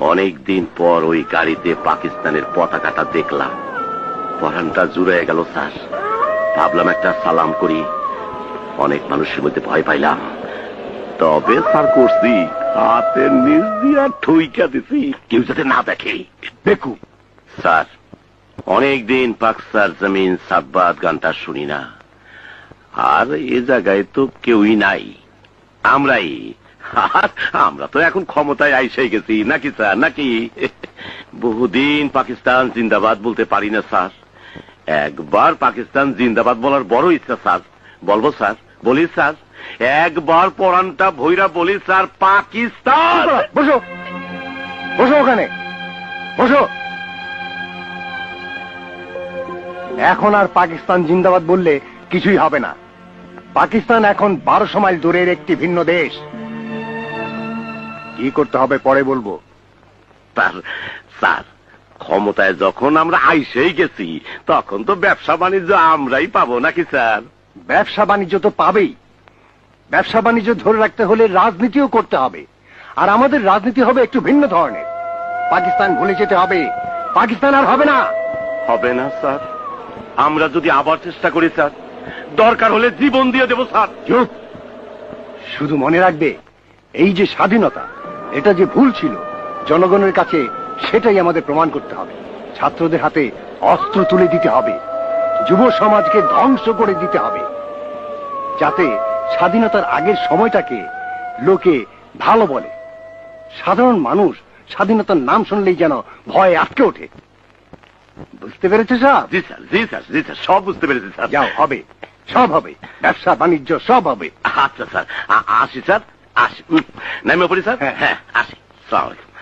অনেকদিন পর ওই গাড়িতে পাকিস্তানের পতাকাটা দেখলাম, পরানটা জুড়ে গেল স্যার। ভাবলাম একটা সালাম করি, অনেক মানুষের মধ্যে ভয় পাইলাম, তবে স্যার করছি হাতের নিচ দিয়া ঠুইকা দিছি, কেউ যাতে না দেখে। দেখুন স্যার, অনেকদিন পাকসার জমিন সাব্বাত গানটা শুনি না, আর এ জায়গায় তো কেউই নাই, আমরাই। আর আমরা তো এখন ক্ষমতায় আইসে গেছি নাকি স্যার, নাকি? বহুদিন পাকিস্তান জিন্দাবাদ বলতে পারি না স্যার, একবার পাকিস্তান জিন্দাবাদ বলার বড় ইচ্ছা স্যার। বলবো স্যার? বলি স্যার, একবার পরানটা ভৈরা বলি স্যার, পাকিস্তান। বসো, বসো ওখানে, বসো। এখন আর পাকিস্তান জিন্দাবাদ বললে কিছুই হবে না। পাকিস্তান এখন 1200 মাইল দূরের একটি ভিন্ন দেশ। কি করতে হবে পরে বলবো। স্যার, ক্ষমতায় যখন আমরা আইসেই গেছি, তখন তো ব্যবসা বাণিজ্য আমরাই পাবো নাকি স্যার? ব্যবসা বাণিজ্য তো পাবেই। ব্যবসা বাণিজ্য ধরে রাখতে হলে রাজনীতিও করতে হবে, আর আমাদের রাজনীতি হবে একটু ভিন্ন ধরনের। পাকিস্তান ভুলে যেতে হবে, পাকিস্তান আর হবে না। হবে না স্যার, আমরা যদি আবার চেষ্টা করি স্যার, দরকার হলে জীবন দিয়ে দেবো স্যার। চুপ। শুধু মনে রাখবে, এই যে স্বাধীনতা, এটা যে ভুল ছিল জনগণের কাছে, সেটাই আমাদের প্রমাণ করতে হবে। ছাত্রদের হাতে অস্ত্র তুলে দিতে হবে, যুব সমাজকে ধ্বংস করে দিতে হবে, যাতে স্বাধীনতার আগের সময়টাকে লোকে ভালো বলে। সাধারণ মানুষ স্বাধীনতার নাম শুনলেই যেন ভয়ে আটকে ওঠে। বুঝতে পেরেছে স্যার? জি স্যার, জি স্যার, জি স্যার, সব বুঝতে পেরেছি স্যার। যাও, হবে, সব হবে, ব্যবসা বাণিজ্য সব হবে। আচ্ছা স্যার, আসি স্যার, আসি। নামে পড়ি স্যার। হ্যাঁ। হ্যাঁ, আসি। আসসালামু আলাইকুম।